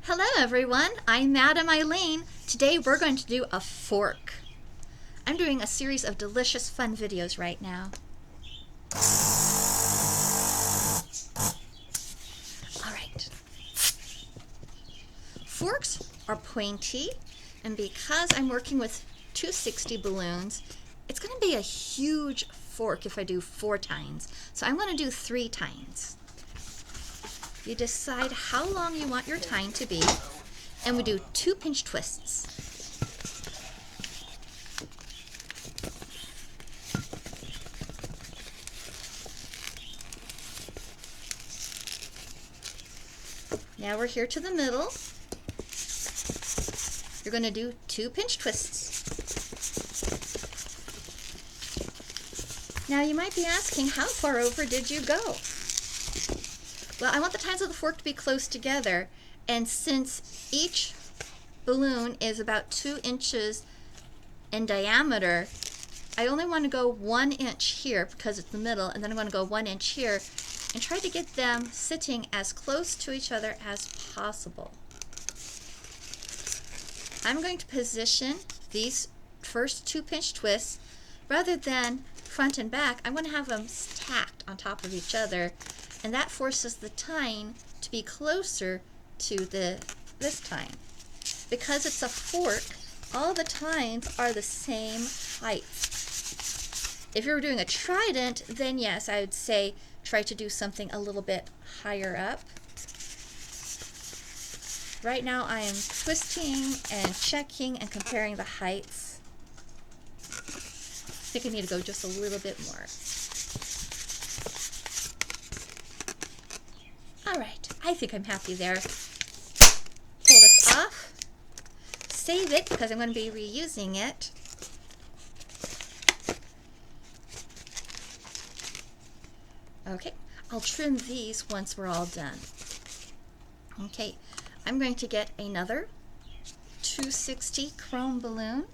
Hello everyone, I'm Madam Eileen. Today we're going to do a fork. I'm doing a series of delicious fun videos right now. Alright. Forks are pointy, and because I'm working with 260 balloons, it's going to be a huge fork if I do 4 tines. So I'm going to do 3 tines. You decide how long you want your tine to be, and we do 2 pinch twists. Now we're here to the middle. You're going to do 2 pinch twists. Now you might be asking, how far over did you go? Well, I want the tines of the fork to be close together, and since each balloon is about 2 inches in diameter, I only want to go 1 inch here because it's the middle, and then I'm going to go 1 inch here and try to get them sitting as close to each other as possible. I'm going to position these first 2 pinch twists rather than front and back. I want to have them stacked on top of each other, and that forces the tine to be closer to this tine. Because it's a fork, all the tines are the same height. If you were doing a trident, then yes, I would say try to do something a little bit higher up. Right now I am twisting and checking and comparing the heights. I think I need to go just a little bit more. Alright, I think I'm happy there. Pull this off. Save it because I'm going to be reusing it. Okay, I'll trim these once we're all done. Okay, I'm going to get another 260 chrome balloon.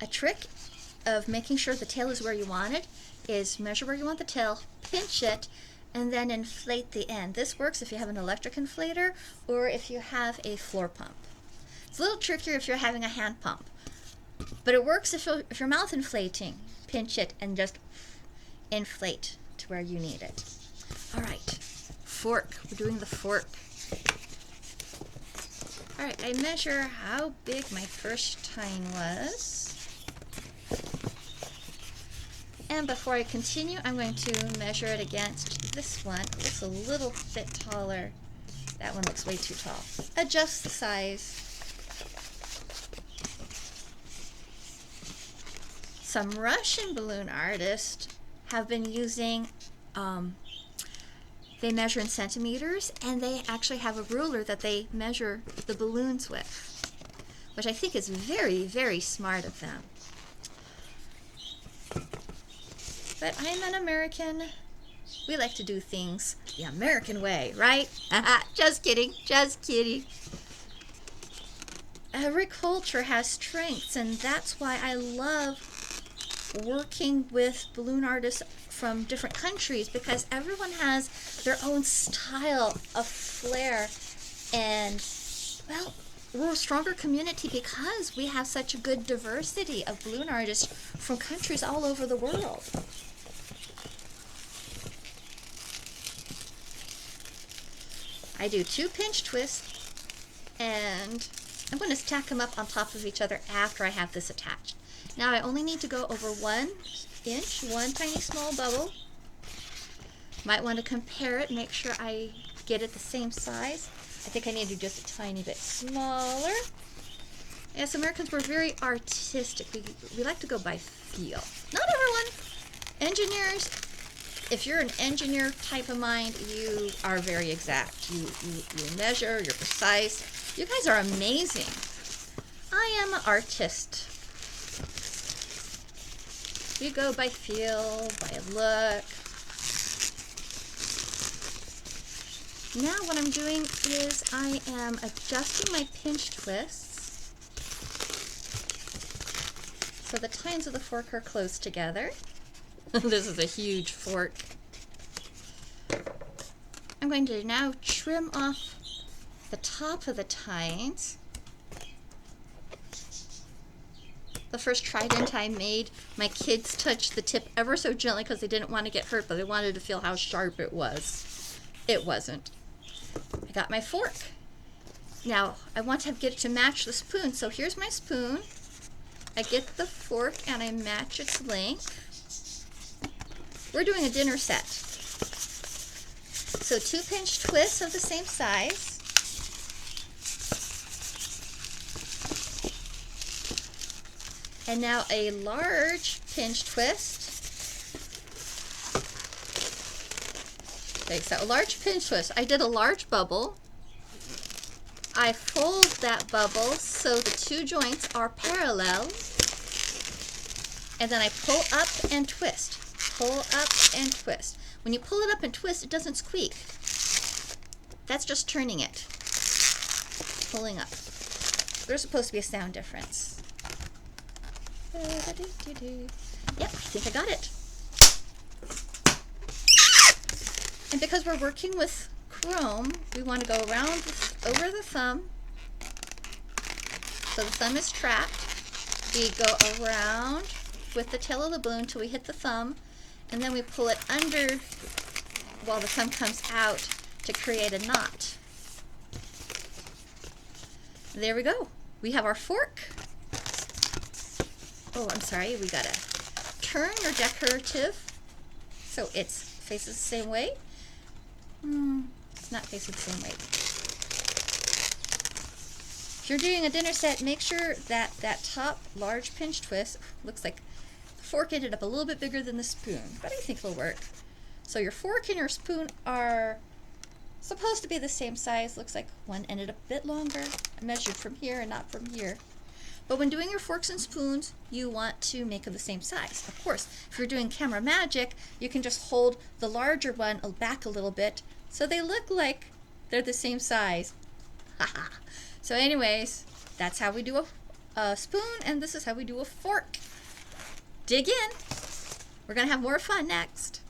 A trick of making sure the tail is where you want it is measure where you want the tail, pinch it, and then inflate the end. This works if you have an electric inflator or if you have a floor pump. It's a little trickier if you're having a hand pump, but it works if you're mouth inflating. Pinch it and just inflate to where you need it. Alright, fork. We're doing the fork. Alright, I measure how big my first tine was. And before I continue, I'm going to measure it against this one. It's a little bit taller. That one looks way too tall. Adjust the size. Some Russian balloon artists have been using, they measure in centimeters, and they actually have a ruler that they measure the balloons with, which I think is very, very smart of them. But I'm an American. We like to do things the American way, right? Just kidding, just kidding. Every culture has strengths, and that's why I love working with balloon artists from different countries, because everyone has their own style of flair, and well, we're a stronger community because we have such a good diversity of balloon artists from countries all over the world. I do 2 pinch twists, and I'm going to stack them up on top of each other after I have this attached. Now I only need to go over 1 inch, one tiny small bubble. Might want to compare it, make sure I get it the same size. I think I need to do just a tiny bit smaller. Yes, Americans, we're very artistic. We like to go by feel. Not everyone. Engineers, if you're an engineer type of mind, you are very exact. You measure, you're precise. You guys are amazing. I am an artist. We go by feel, by look. Now what I'm doing is I am adjusting my pinch twists so the tines of the fork are close together. This is a huge fork. I'm going to now trim off the top of the tines. The first Trident I made, my kids touched the tip ever so gently because they didn't want to get hurt, but they wanted to feel how sharp it was. It wasn't. I got my fork. Now, I want to get it to match the spoon, so here's my spoon. I get the fork and I match its length. We're doing a dinner set. So 2 pinch twists of the same size. And now a large pinch twist. Okay, so a large pinch twist. I did a large bubble. I fold that bubble so the 2 joints are parallel. And then I pull up and twist. Pull up and twist. When you pull it up and twist, it doesn't squeak. That's just turning it. Pulling up. There's supposed to be a sound difference. Yep, I think I got it. And because we're working with chrome, we want to go around over the thumb. So the thumb is trapped. We go around with the tail of the balloon till we hit the thumb, and then we pull it under while the thumb comes out to create a knot. There we go. We have our fork. Oh, I'm sorry, we got a turn or decorative. So it's faces the same way. It's not facing the same way. If you're doing a dinner set, make sure that that top large pinch twist, looks like the fork ended up a little bit bigger than the spoon, but I think it'll work. So your fork and your spoon are supposed to be the same size. Looks like one ended up a bit longer. I measured from here and not from here. But when doing your forks and spoons, you want to make them the same size. Of course, if you're doing camera magic, you can just hold the larger one back a little bit so they look like they're the same size. So anyways, that's how we do a spoon, and this is how we do a fork. Dig in. We're going to have more fun next.